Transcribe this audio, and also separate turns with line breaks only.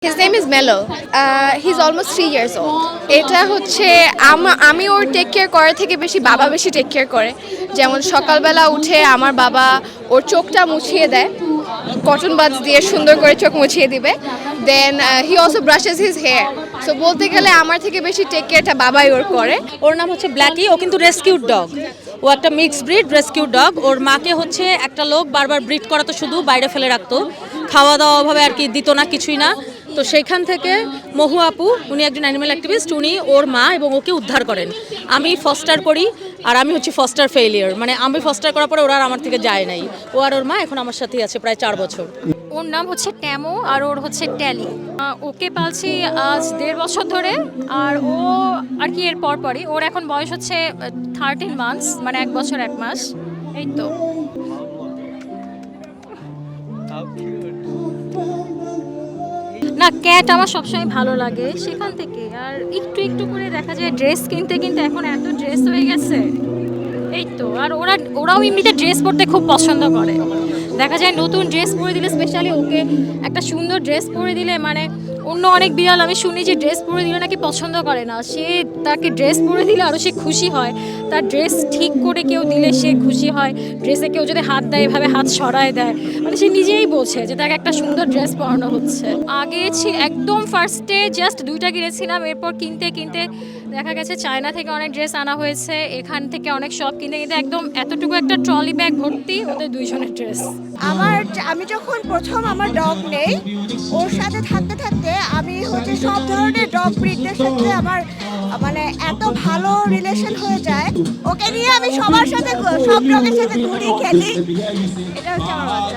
His name is Melo. He's almost 3 years old. এটা হচ্ছে আমি ওর টেক কেয়ার করার থেকে বেশি বাবা বেশি টেক কেয়ার করে। যেমন সকালবেলা উঠে আমার বাবা ওর চোখটা মুছিয়ে দেয়, কটন বাডস দিয়ে সুন্দর করে চোখ মুছিয়ে দিবে। Then he also brushes his hair. So বলতে গেলে আমার থেকে বেশি টেক কেয়ারটা বাবাই ওর করে।
ওর নাম হচ্ছে ব্ল্যাকি। ও কিন্তু রেস্কিউড ডগ। ও একটা মিক্সড ব্রিড রেস্কিউড ডগ। ওর মাকে হচ্ছে একটা লোক বারবার ব্রিড করাতো, শুধু বাইরে ফেলে রাখতো, খাওয়া দাওয়া অভাবে আর কি দিত না, কিছুই না। তো সেইখান থেকে মহু আপু, উনি একজন অ্যানিমেল অ্যাক্টিভিস্ট, উনি ওর মা এবং ওকে উদ্ধার করেন। আমি ফস্টার করি, আর আমি হচ্ছে ফস্টার ফেইলিয়ার, মানে আমি ফস্টার করার পরে ওরা আর আমার থেকে যায় নাই। ও আর ওর মা এখন আমার সাথেই আছে প্রায় 4 বছর।
ওর নাম হচ্ছে ট্যামো আর ওর হচ্ছে ট্যালি। ওকে পালছি আজ 1.5 বছর ধরে। আর ও আর কি এর পরই ওর এখন বয়স হচ্ছে 13 মান্থস, মানে 1 বছর 1 মাস। এই তো না, ক্যাট আমার সবসময় ভালো লাগে সেখান থেকে। আর একটু একটু করে দেখা যায় ড্রেস কিনতে কিনতে এখন এত ড্রেস হয়ে গেছে। এই তো, আর ওরাও এমনিতে ড্রেস পরতে খুব পছন্দ করে। দেখা যায় নতুন ড্রেস পরে দিলে, স্পেশালি ওকে একটা সুন্দর ড্রেস পরে দিলে, মানে অন্য অনেক বিড়াল আমি শুনি যে ড্রেস পরে দিলে নাকি পছন্দ করে না, সে তাকে ড্রেস পরে দিলে আরও সে খুশি হয়। তার ড্রেস ঠিক করে কেউ দিলে সে খুশি হয়। ড্রেসে কেউ যদি হাত দেয়, এভাবে হাত সরায় দেয়, মানে সে নিজেই বোঝে যে তাকে একটা সুন্দর ড্রেস পরানো হচ্ছে। আগে একদম ফার্স্টে জাস্ট 2টা কিনেছিলাম, এরপর কিনতে কিনতে দেখা গেছে চায়না থেকে অনেক ড্রেস আনা হয়েছে, এখান থেকে অনেক সব কিনতে কিনতে একদম এতটুকু একটা ট্রলি ব্যাগ ভর্তি ওদের 2 জনের ড্রেস।
আমি যখন প্রথম আমার ডগ নেই, ওর সাথে থাকতে থাকতে আমি হচ্ছে সব ধরনের ডগ ব্রিডদের সাথে আমার মানে এত ভালো রিলেশন হয়ে যায়। ওকে নিয়ে আমি সবার সাথে, সব ডগের সাথে ঘুরি, খেলি। এটা হচ্ছে আমার বাচ্চা।